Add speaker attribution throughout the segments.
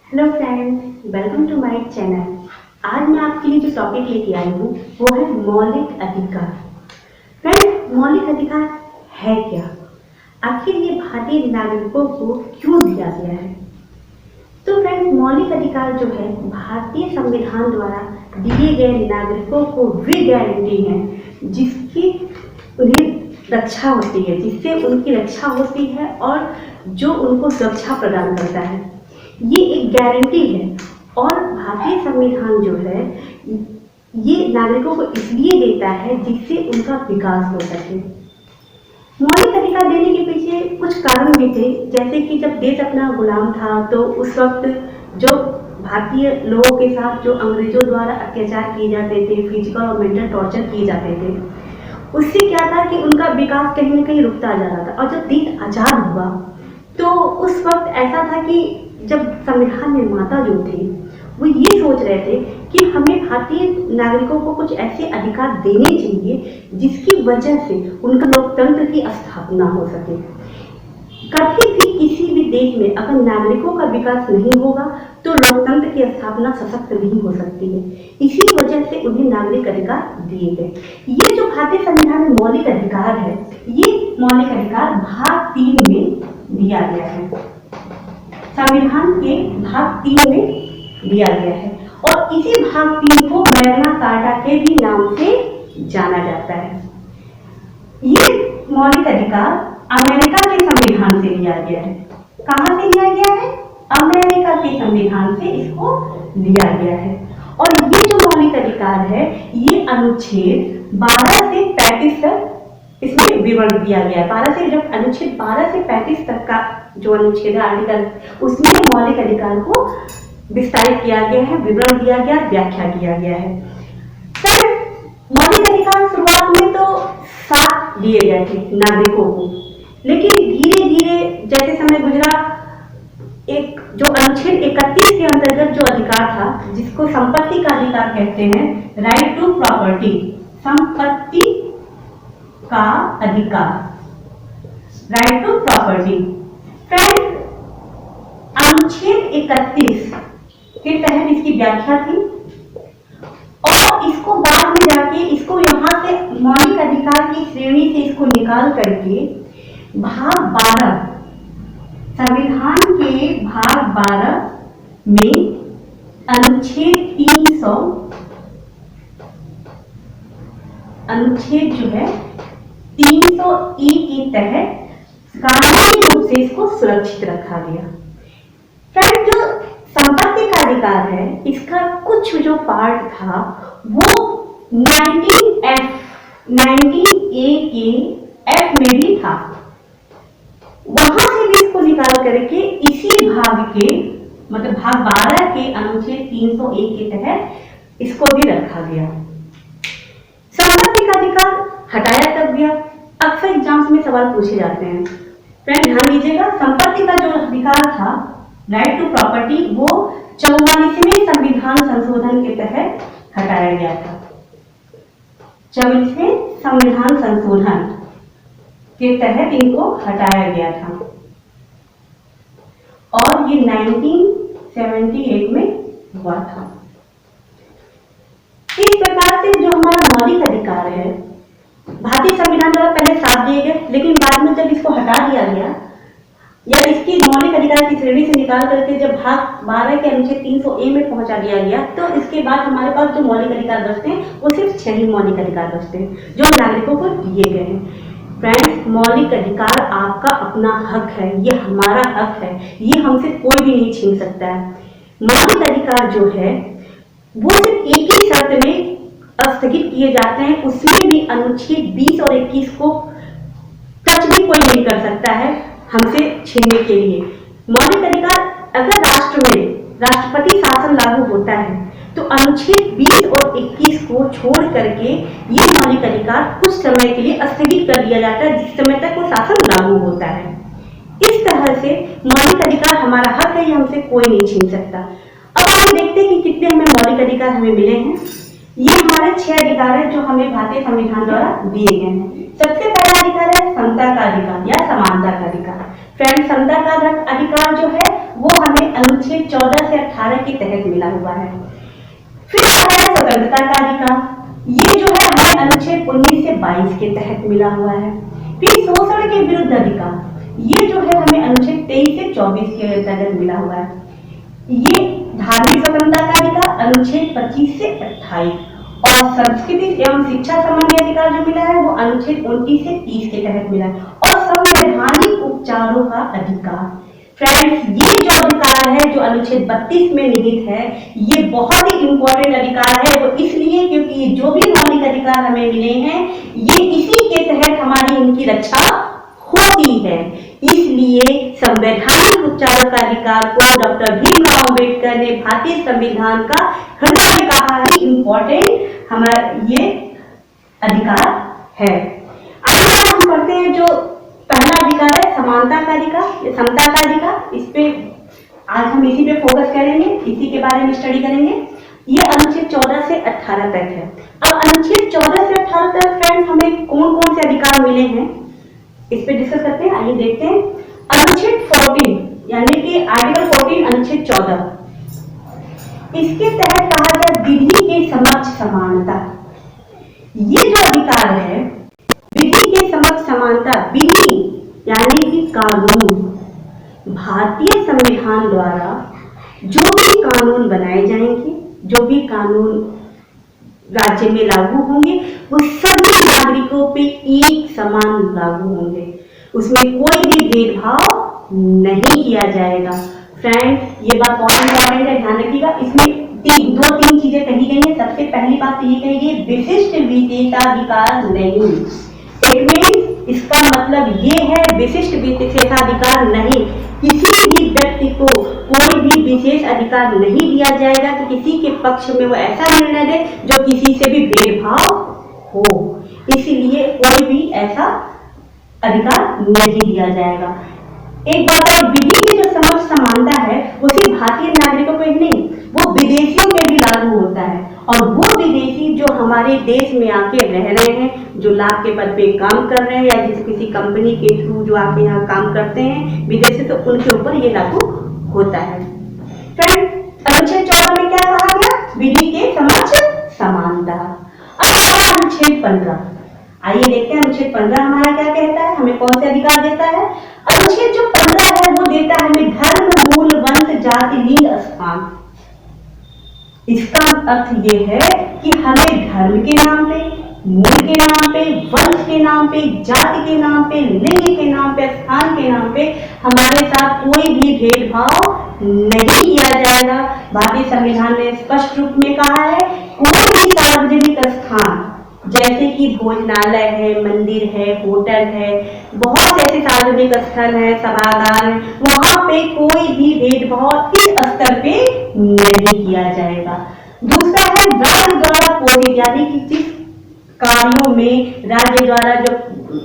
Speaker 1: Hello friends, welcome to my channel. आज मैं आपके लिए जो टॉपिक लेके आई हूँ वो है मौलिक अधिकार। फ्रेंड्स, मौलिक अधिकार है क्या? आखिर ये भारतीय नागरिकों को क्यों दिया गया है? तो फ्रेंड्स, मौलिक अधिकार जो है भारतीय संविधान द्वारा दिए गए नागरिकों को वे गारंटी है जिसकी उन्हें रक्षा होती है, जिससे उनकी रक्षा होती है और जो उनको सुरक्षा प्रदान करता है। ये एक गारंटी है और भारतीय संविधान जो है ये नागरिकों को इसलिए देता है जिससे उनका विकास हो सके। मौलिक अधिकार देने के पीछे कुछ कारण भी थे, जैसे कि जब देश अपना गुलाम था तो उस वक्त जो भारतीय लोगों के साथ जो अंग्रेजों द्वारा अत्याचार किए जाते थे, फिजिकल और मेंटल टॉर्चर किए जाते थे, उससे क्या था कि उनका विकास कहीं ना कहीं रुकता जा रहा था। और जब देश आज़ाद हुआ तो उस वक्त ऐसा था कि जब संविधान निर्माता जो थे वो ये सोच रहे थे कि हमें भारतीय नागरिकों को कुछ ऐसे अधिकार देने चाहिए जिसकी वजह से उनका लोकतंत्र की स्थापना हो सके। कभी भी किसी भी देश में अगर नागरिकों का विकास नहीं होगा तो लोकतंत्र की स्थापना सशक्त नहीं हो सकती है। इसी वजह से उन्हें नागरिक अधिकार दिए गए। ये जो भारतीय संविधान में मौलिक अधिकार है, ये मौलिक अधिकार भाग 3 में दिया गया है। संविधान के भाग 3 में दिया गया है और इसी भाग 3 को मैग्ना कार्टा के भी नाम से जाना जाता है। ये मौलिक अधिकार अमेरिका के संविधान से लिया गया है। कहां से लिया गया है? अमेरिका के संविधान से इसको लिया गया है। और ये जो मौलिक अधिकार है ये अनुच्छेद 12 से 35 तक इसमें विवरण दिया गया है। 12 से जब अनुच्छेद 12 से 35 तक का जो अनुच्छेद है आर्टिकल, उसमें मौलिक अधिकार को विस्तारित किया गया है, विवरण दिया गया, व्याख्या किया गया है। सर, मौलिक अधिकार शुरुआत में तो 7 दिए गए थे नागरिकों को, लेकिन धीरे धीरे जैसे समय गुजरा एक जो अनुच्छेद 31 के अंतर्गत जो अधिकार था जिसको संपत्ति का अधिकार कहते हैं, राइट टू प्रॉपर्टी, संपत्ति का अधिकार, राइट टू प्रॉपर्टी। फ्रेंड्स, अनुच्छेद 31 के तहत इसकी व्याख्या थी और इसको बाद में जाके इसको यहाँ से मौलिक अधिकार की श्रेणी से इसको निकाल करके भाग 12, संविधान के भाग 12 में अनुच्छेद 300, अनुच्छेद जो है 300E के तहत कानूनी रूप से इसको सुरक्षित रखा गया। फ्रेंड, जो संपत्ति का अधिकार है इसका कुछ जो पार्ट था वो 19A के F में भी था। वहां से भी इसको निकाल करके इसी भाग के मतलब भाग 12 के अनुच्छेद 301 के तहत इसको भी रखा गया। संपत्ति का अधिकार हटाया तब गया। अक्सर एग्जाम्स में सवाल पूछे जाते हैं। फ्रेंड, ध्यान दीजिएगा, संपत्ति का जो अधिकार था राइट टू प्रॉपर्टी वो 44वें संविधान संशोधन के तहत हटाया गया था। 44वें संविधान संशोधन के तहत इनको हटाया गया था और ये 1978 में हुआ था। इस प्रकार से जो हमारा मौलिक अधिकार है भारतीय संविधान द्वारा पहले 7 दिए गए, लेकिन बाद में जब इसको हटा दिया गया या इसकी मौलिक अधिकार की श्रेणी से निकाल करके जब भाग 12 के अनुच्छेद 300A में पहुंचा दिया गया तो इसके बाद हमारे पास जो मौलिक अधिकार बचते हैं वो सिर्फ 6 ही मौलिक अधिकार बचते हैं जो नागरिकों को दिए गए हैं। फ्रेंड्स, मौलिक अधिकार आपका अपना हक है, ये हमारा हक है, ये हमसे कोई भी नहीं छीन सकता है। मौलिक अधिकार जो है वो सिर्फ एक ही शर्त में स्थगित किए जाते हैं, उसमें भी अनुच्छेद 20 और 21 को टच भी कोई नहीं कर सकता है हमसे छीनने के लिए। मौलिक अधिकार अगर राष्ट्र में राष्ट्रपति शासन लागू होता है तो अनुच्छेद 20 और 21 को छोड़ करके ये मौलिक अधिकार कुछ समय के लिए स्थगित कर दिया जाता है जिस समय तक वो शासन लागू होता है। इस तरह से मौलिक अधिकार हमारा हक है, ये हमसे कोई नहीं छीन सकता। अब आइए देखते हैं कि कितने हमें मौलिक अधिकार हमें मिले हैं। ये हमारे 6 अधिकार है जो हमें भारतीय संविधान द्वारा दिए गए हैं। सबसे पहला अधिकार है समता का अधिकार या समानता का अधिकार। फ्रेंड, समता का अधिकार जो है वो हमें अनुच्छेद अनुच्छेद 14 से 18 के तहत मिला हुआ है। फिर आता है स्वतंत्रता का अधिकार, ये जो है हमें अनुच्छेद 19 से 22 के तहत मिला हुआ है। फिर शोषण के विरुद्ध अधिकार, ये जो है हमें अनुच्छेद 23 से 24 के तहत मिला हुआ है। ये धार्मिक स्वतंत्रता का अधिकार अनुच्छेद 25 से 28, और संस्कृति एवं शिक्षा संबंधी अधिकार जो मिला है वो अनुच्छेद 29 से 30 के तहत मिला है। और संवैधानिक उपचारों का अधिकार, फ्रेंड्स ये जो अधिकार है जो अनुच्छेद 32 में निहित है, ये बहुत ही इंपॉर्टेंट अधिकार है। वो इसलिए क्योंकि जो भी मौलिक अधिकार हमें मिले हैं ये इसी के तहत हमारी इनकी रक्षा होती है। इसलिए संवैधानिक उपचारों का अधिकार को डॉक्टर भीमराव अंबेडकर ने भारतीय संविधान का हृदय में कहा है, इंपॉर्टेंट हमारा ये अधिकार है। आगे हम पढ़ते हैं जो पहला अधिकार है समानता का अधिकार, समता का अधिकार। इस पे आज हम इसी पे फोकस करेंगे, इसी के बारे में स्टडी करेंगे। ये अनुच्छेद 14 से 18 तक है। अब अनुच्छेद 14 से 18 तक फ्रेंड्स हमें कौन कौन से अधिकार मिले हैं इस पे डिस्कस करते हैं। आइए देखते हैं। अनुच्छेद 14 यानी कि आर्टिकल 14 अनुच्छेद 14, इसके तहत कहा गया विधि के समक्ष समानता। ये जो अधिकार है विधि के समक्ष समानता, विधि यानी कि कानून, भारतीय संविधान द्वारा जो भी कानून बनाए जाएंगे, जो भी कानून राज्य में लागू होंगे वो सभी नागरिकों पे एक समान लागू होंगे, उसमें कोई भी भेदभाव नहीं किया जाएगा। फ्रेंड्स ये बात बहुत इंपॉर्टेंट है, ध्यान रखिएगा। इसमें दो तीन चीजें कही गई हैं। सबसे पहली बात तो ये कही गई विशिष्ट विशेषाधिकार नहीं। इट मीन्स इसका मतलब ये है विशिष्ट विशेषाधिकार नहीं, किसी भी व्यक्ति को कोई भी विशेष अधिकार नहीं दिया जाएगा कि किसी के पक्ष में वो ऐसा निर्णय दे जो किसी से भी भेदभाव हो। इसलिए कोई भी ऐसा अधिकार नहीं दिया जाएगा। एक बात और, विधि की जो समक्ष समानता है वो सिर्फ भारतीय नागरिकों पे नहीं, वो विदेशियों पे भी लागू होता है। और वो विदेशी जो हमारे देश में आके रह रहे हैं, जो लाभ के पद पे काम कर रहे हैं या जिस किसी कंपनी के थ्रू जो आके यहाँ काम करते हैं विदेशी, तो उनके ऊपर ये लागू होता है। फ्रेंड अनुच्छेद 14 में क्या कहा गया? विधि के समक्ष समानता। अब अनुच्छेद 15, आइए देखते हैं अनुच्छेद 15 हमारा क्या कहता है, हमें कौन से अधिकार देता है। अनुच्छेद जो 15 है वो देता है हमें धर्म, मूल, वंश, जाति, लिंग, स्थान। इसका अर्थ ये है कि हमें धर्म के नाम पे, मूल के नाम पे, वंश के नाम पे, जाति के नाम पे, लिंग के नाम पे, स्थान के नाम पे हमारे साथ कोई भी भेदभाव नहीं किया जाएगा। भारतीय संविधान ने स्पष्ट रूप में कहा है कोई भी सार्वजनिक स्थान जैसे कि भोजनालय है, मंदिर है, होटल है, बहुत ऐसे सार्वजनिक स्थल है, सभागार है, वहां पे कोई भी भेदभाव इस स्तर पे नहीं किया जाएगा। दूसरा है राज्य द्वारा पोषित, यानी कि जिस कार्यों में राज्य द्वारा जो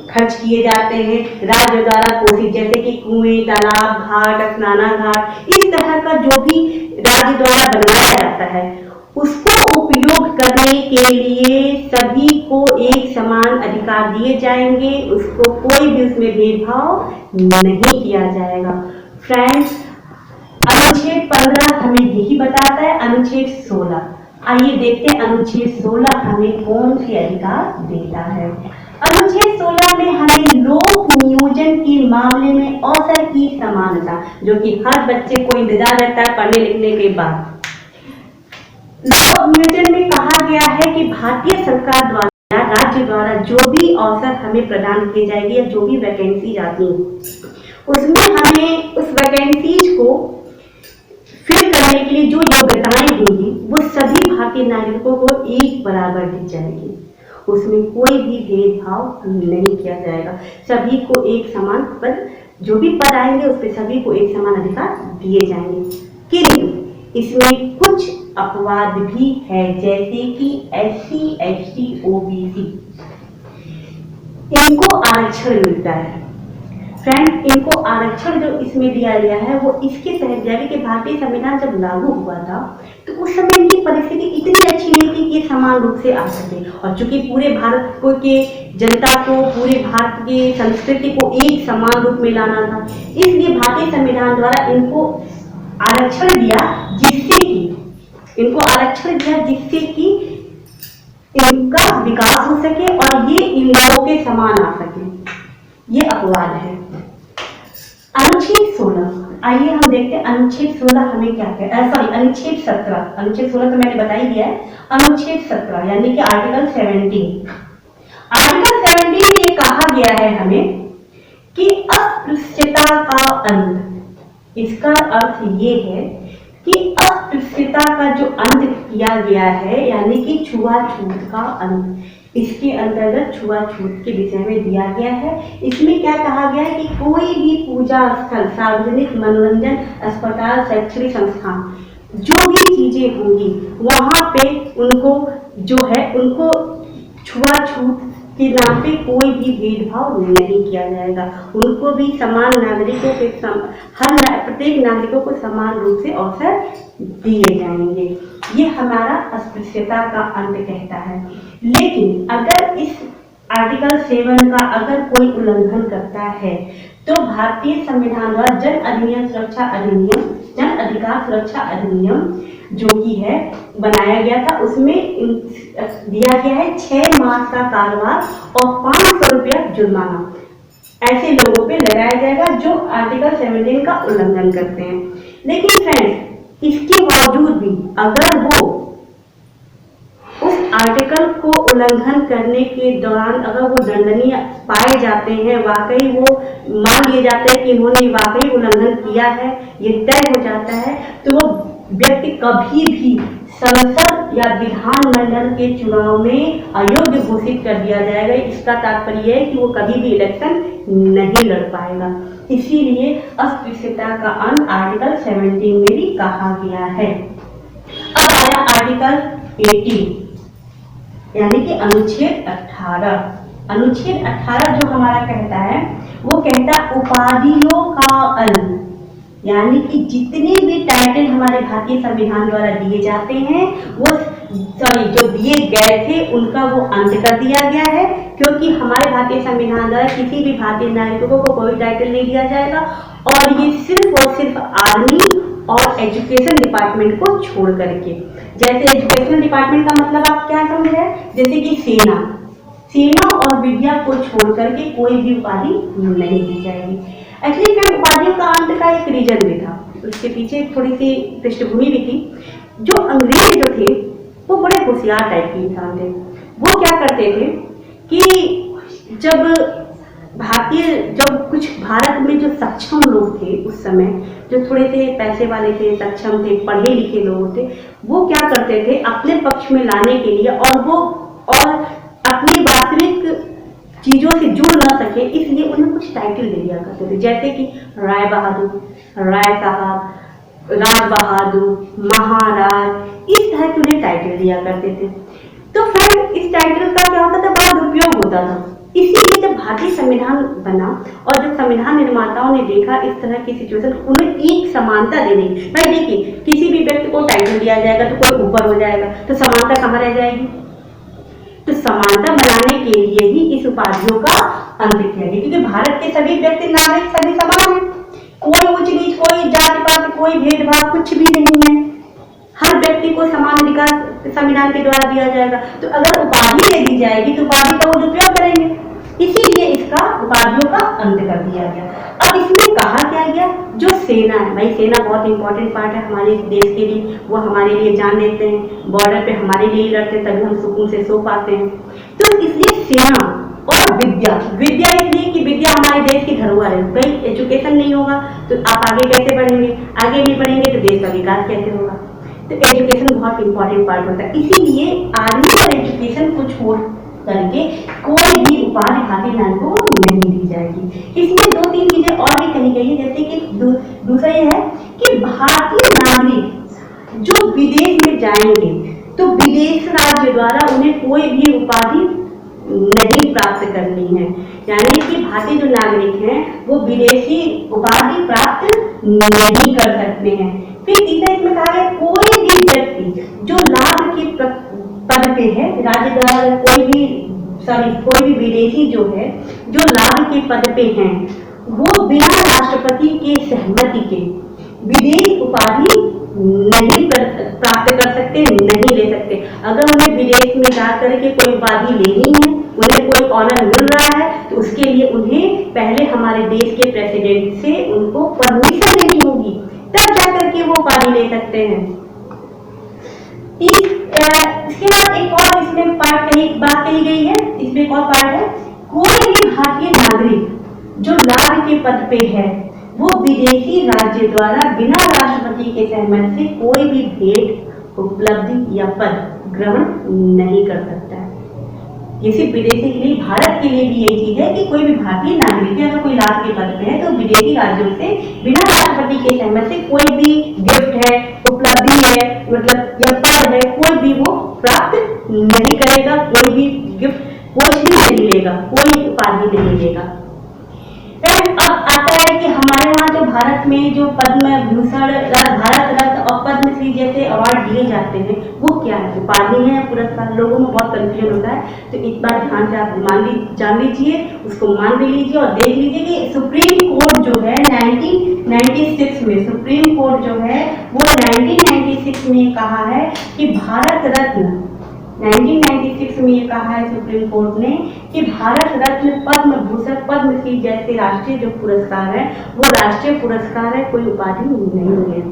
Speaker 1: खर्च किए जाते हैं, राज्य द्वारा पोषित, जैसे कि कुएं, तालाब, घाट, स्नानाघाट, इस तरह का जो भी राज्य द्वारा बनाया जाता है उसको उपयोग करने के लिए सभी को एक समान अधिकार दिए जाएंगे, उसको कोई भी उसमें भेदभाव नहीं किया जाएगा। फ्रेंड्स अनुच्छेद 15 हमें यही बताता है। अनुच्छेद 16, आइए देखते हैं अनुच्छेद 16 हमें कौन से अधिकार देता है। अनुच्छेद 16 में हमें लोक नियोजन के मामले में अवसर की समानता, जो कि हर बच्चे को इंतजार रहता है पढ़ने लिखने के बाद। लोक नियोजन में कहा गया है कि भारतीय सरकार द्वारा, राज्य द्वारा जो भी अवसर हमें प्रदान किए जाएंगे या जो भी वैकेंसी आती है उसमें हमें उस वैकेंसीज को फिल करने के लिए जो योग्यताएं होंगी वो सभी भारतीय नागरिकों को एक बराबर दी जाएगी, उसमें कोई भी भेदभाव नहीं किया जाएगा। सभी को एक समान पद, जो भी पद आएंगे उस पर सभी को एक समान अधिकार दिए जाएंगे। किंतु इसमें कुछ अपवाद भी है, जैसे कि SC, ST, OBC, इनको आरक्षण मिलता है। फ्रेंड इनको आरक्षण जो इसमें दिया गया है वो इसके तहत दिया गया कि भारतीय संविधान जब लागू हुआ था तो उस समय इनकी परिस्थिति इतनी अच्छी नहीं थी कि समान रूप से आ सके, और चूंकि पूरे भारत को के जनता को, पूरे भारत की संस्कृति को एक समान रूप में लाना था, इसलिए भारतीय संविधान द्वारा इनको आरक्षण दिया जिससे कि इनको आरक्षण दिया जिससे कि इनका विकास हो सके और ये इन लोगों के समान आ सके। ये अपवाद है। अनुच्छेद 16, आइए हम देखते हैं अनुच्छेद 16 हमें क्या कहता है। सॉरी, अनुच्छेद 17। अनुच्छेद 16 तो मैंने बता ही दिया है। अनुच्छेद 17 यानी कि आर्टिकल 17। आर्टिकल 17 में ये कहा गया है हमें कि अस्पृश्यता का अंत। इसका अर्थ ये है कि अस्पृश्यता का जो अंत किया गया है यानी कि छुआछूत का अंत, इसके अंतर्गत छुआछूत के विषय में दिया गया है। इसमें क्या कहा गया है कि कोई भी पूजा स्थल, सार्वजनिक मनोरंजन, अस्पताल, शैक्षणिक संस्थान, जो भी चीजें होंगी वहां पे उनको जो है उनको छुआछूत के नाम पे कोई भी भेदभाव नहीं किया जाएगा। उनको भी समान नागरिकों के प्रत्येक नागरिकों को समान रूप से अवसर दिए जाएंगे। ये हमारा अस्पृश्यता का अंत कहता है। लेकिन अगर इस आर्टिकल 7 का अगर कोई उल्लंघन करता है तो भारतीय संविधान द्वारा जन अधिनियम सुरक्षा अधिनियम, जन अधिकार सुरक्षा अधिनियम जो कि है बनाया गया था, उसमें दिया गया है 6 मास का कारावास और 500 रुपया जुर्माना ऐसे लोगों पे लगाया जाएगा जो आर्टिकल 17 का उल्लंघन करते हैं। लेकिन फ्रेंड्स, इसके बावजूद भी अगर वो उस आर्टिकल को उल्लंघन करने के दौरान अगर वो दंडनीय पाए जाते हैं, वाकई वो मान लिए जाते हैं कि इन्होंने वाकई उल्लंघन किया है, ये तय हो जाता है, तो वो व्यक्ति कभी भी संसद या विधानमंडल के चुनाव में अयोग्य घोषित कर दिया जाएगा। इसका तात्पर्य है कि वो कभी भी इलेक्शन नहीं लड़ पाएगा। इसीलिए अस्पृश्यता का अंत आर्टिकल 17 में भी कहा गया है। अब आया आर्टिकल 18 यानी कि अनुच्छेद 18। अनुच्छेद 18 जो हमारा कहता है वो कहता उपाधियों का अंत, यानी कि जितने भी टाइटल हमारे भारतीय संविधान द्वारा दिए जाते हैं वो जो दिए गए थे उनका वो अंत कर दिया गया है, क्योंकि हमारे भारतीय संविधान द्वारा किसी भी भारतीय नागरिकों को कोई टाइटल नहीं दिया जाएगा और ये सिर्फ और सिर्फ आर्मी और एजुकेशन डिपार्टमेंट को छोड़ करके। जैसे एजुकेशन डिपार्टमेंट का मतलब आप क्या समझ रहे हैं, जैसे कि सेना और विद्या को छोड़ करके कोई भी उपाधि नहीं दी जाएगी। एक्चुअली मैं उपाधियों का अंत का एक रीजन भी था, उसके पीछे थोड़ी सी पृष्ठभूमि भी थी। जो अंग्रेज जो थे वो बड़े होशियार टाइप के इंसान थे। वो क्या करते थे कि जब कुछ भारत में जो सक्षम लोग थे उस समय, जो थोड़े से पैसे वाले थे, सक्षम थे, पढ़े लिखे लोग थे, वो क्या करते थे अपने पक्ष में लाने के लिए और अपनी वास्तविक चीजों से जुड़ ना सके इसलिए उन्हें कुछ टाइटल दे दिया करते थे, जैसे कि राय बहादुर, राय साहब, राज बहादुर, महाराज, इस तरह के उन्हें टाइटल दिया करते थे। तो फिर इस टाइटल का क्या होता था, बड़ा दुरुपयोग होता था। इसीलिए जब भारतीय संविधान बना और जब संविधान निर्माताओं ने देखा इस तरह की सिचुएशन, उन्हें एक समानता देने की, भाई देखिए किसी भी व्यक्ति को टाइटल दिया जाएगा तो कोई ऊपर हो जाएगा, तो समानता कहाँ रह जाएगी। तो समानता बनाने के लिए ही इस उपाधियों का अंत किया गया, क्योंकि भारत के सभी व्यक्ति नागरिक सभी समान हैं, कोई उच्च नीच, कोई जाति पाति, कोई भेदभाव कुछ भी नहीं है। हर व्यक्ति को समान अधिकार संविधान के द्वारा दिया जाएगा। तो अगर उपाधि दे दी जाएगी तो उपाधि का वो दुरुपयोग करेंगे, इसीलिए इसका उपाधियों का अंत कर दिया गया। अब इसमें कहा क्या गया, जो सेना है, भाई सेना बहुत इंपॉर्टेंट पार्ट है हमारे देश के लिए, वो हमारे लिए जान देते हैं, बॉर्डर पे हमारे लिए लड़ते हैं, तभी हम सुकून से सो पाते हैं। तो इसलिए सेना और विद्या इसलिए कि विद्या हमारे देश की धरोहर है। भाई एजुकेशन नहीं होगा तो आप आगे कैसे बढ़ेंगे, आगे नहीं बढ़ेंगे तो देश का विकास कैसे होगा। तो एजुकेशन बहुत इंपॉर्टेंट पार्ट होता है, इसीलिए आर्मी और एजुकेशन को छोड़ करके कोई भी उपाधि भारतीय नागरिकों को नहीं दी जाएगी। इसमें 2-3 चीजें और भी कही गई है, जैसे कि दूसरा ये है कि भारतीय नागरिक जो विदेश में जाएंगे तो विदेश राज्य द्वारा उन्हें कोई भी उपाधि नहीं प्राप्त करनी है, यानी कि भारतीय जो नागरिक हैं वो विदेशी उपाधि प्राप्त नहीं कर सकते हैं। फिर तीसरा इसमें कहा गया कोई भी व्यक्ति जो लाभ के पद पे है, राज्य द्वारा कोई भी विदेशी जो है जो लाभ के पद पे हैं, वो बिना राष्ट्रपति के सहमति के विदेश उपाधि नहीं प्राप्त कर सकते, नहीं ले सकते। अगर उन्हें विदेश में जाकर के कोई उपाधि लेनी है, उन्हें कोई ऑनर मिल रहा है, तो उसके लिए उन्हें पहले हमारे देश के प्रेसिडेंट से उनको परमिशन लेनी होगी, तब जाकर के वो उपाधि ले सकते हैं। इसके बाद एक और इसमें बात कही गई है, इसमें एक और पार्ट है, कोई भी भारतीय नागरिक जो लाभ के पद पे है वो विदेशी राज्य द्वारा बिना राष्ट्रपति के सहमति से कोई भी भेंट, उपलब्धि या पद ग्रहण नहीं कर सकता है। ये सिर्फ विदेशी के लिए, भारत के लिए भी यही चीज है कि कोई भी भारतीय नागरिक है अगर कोई लाभ के पद पे है तो विदेशी राज्यों से बिना राष्ट्रपति के सहमति से कोई भी गिफ्ट है, उपलब्धि है, मतलब या पद है, कोई भी वो प्राप्त नहीं करेगा, कोई भी गिफ्ट कुछ भी नहीं लेगा, कोई उपाधि नहीं लेगा। अब आता है कि हमारे वहाँ जो भारत में जो पद्म भूषण, भारत रत्न और पद्मश्री जैसे अवार्ड दिए जाते हैं वो क्या है, उपाधि है या पुरस्कार? लोगों में बहुत कंफ्यूजन होता है, तो एक बार ध्यान से आप जान लीजिए, उसको मान भी लीजिए और देख लीजिए कि सुप्रीम कोर्ट जो है 1996 में, सुप्रीम कोर्ट जो है वो 1996 में कहा है कि भारत रत्न, 1996 में ये कहा है सुप्रीम कोर्ट ने कि भारत रत्न, पद्म भूषण, पद्मश्री जैसे राष्ट्रीय जो पुरस्कार है वो राष्ट्रीय पुरस्कार है, कोई उपाधि नहीं है।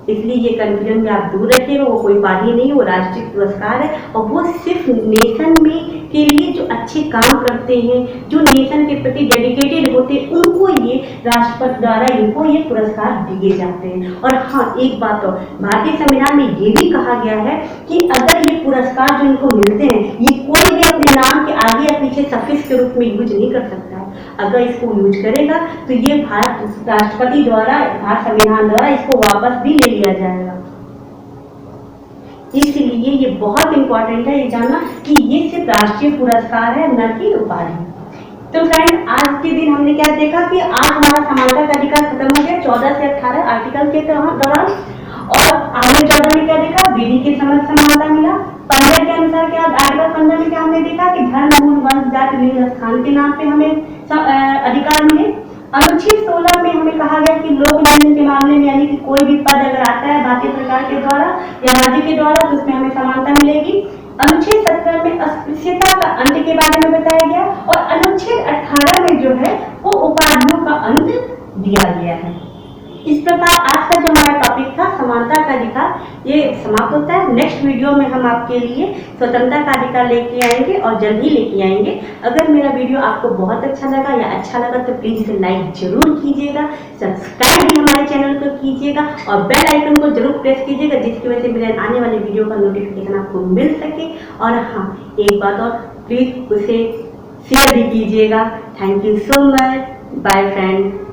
Speaker 1: इसलिए ये कंफ्यूजन में आप दूर रखिएगा, वो कोई उपाधि नहीं है, वो राष्ट्रीय पुरस्कार है और वो सिर्फ नेशन में के लिए जो अच्छे काम करते हैं, जो नेशन के प्रति डेडिकेटेड होते हैं, उनको ये राष्ट्रपति द्वारा इनको ये पुरस्कार दिए जाते हैं। और हाँ, एक बात और, भारतीय संविधान में ये भी कहा गया है कि अगर ये पुरस्कार जो इनको मिलते हैं ये कोई भी अपने नाम के आगे या पीछे सफिक्स के रूप में यूज नहीं कर सकता है। अगर इसको यूज करेगा तो ये भारत राष्ट्रपति द्वारा, भारत संविधान द्वारा इसको वापस भी ले लिया जाएगा। इसलिए ये बहुत इंपॉर्टेंट है ये जानना कि ये सिर्फ राष्ट्रीय पुरस्कार है, न कि उपाधि। तो फ्रेंड, आज के दिन हमने क्या देखा कि आज हमारा समानता का अधिकार खत्म हो गया 14 से 18 आर्टिकल के दौरान, और हमने 14 में क्या देखा, विधि के समक्ष समानता मिला। 15 के अनुसार क्या, आर्टिकल 15 में क्या हमने देखा कि धर्म, मूल, वंश, जाति, लिंग, स्थान के नाम पे हमें अधिकार मिले। अनुच्छेद 16 में हमें कहा गया कि लोक नियमन के मामले में, यानी कि कोई भी पद अगर आता है भारतीय सरकार के द्वारा या राज्य के द्वारा तो उसमें हमें समानता मिलेगी। अनुच्छेद 17 में अस्पृश्यता का अंत के बारे में बताया गया और अनुच्छेद 18 में जो है वो उपाधियों का अंत दिया गया है। इस प्रकार आज का जो हमारा टॉपिक था समानता का अधिकार, ये समाप्त होता है। नेक्स्ट वीडियो में हम आपके लिए स्वतंत्रता का अधिकार लेके आएंगे और जल्द ही लेके आएंगे। अगर मेरा वीडियो आपको बहुत अच्छा लगा या अच्छा लगा तो प्लीज इसे लाइक जरूर कीजिएगा, सब्सक्राइब भी हमारे चैनल को कीजिएगा और बेल आइकन को जरूर प्रेस कीजिएगा, जिसकी वजह से मेरे आने वाले वीडियो का नोटिफिकेशन आपको मिल सके। और हाँ, एक बात और, प्लीज उसे शेयर भी कीजिएगा। Thank you so much, bye friend.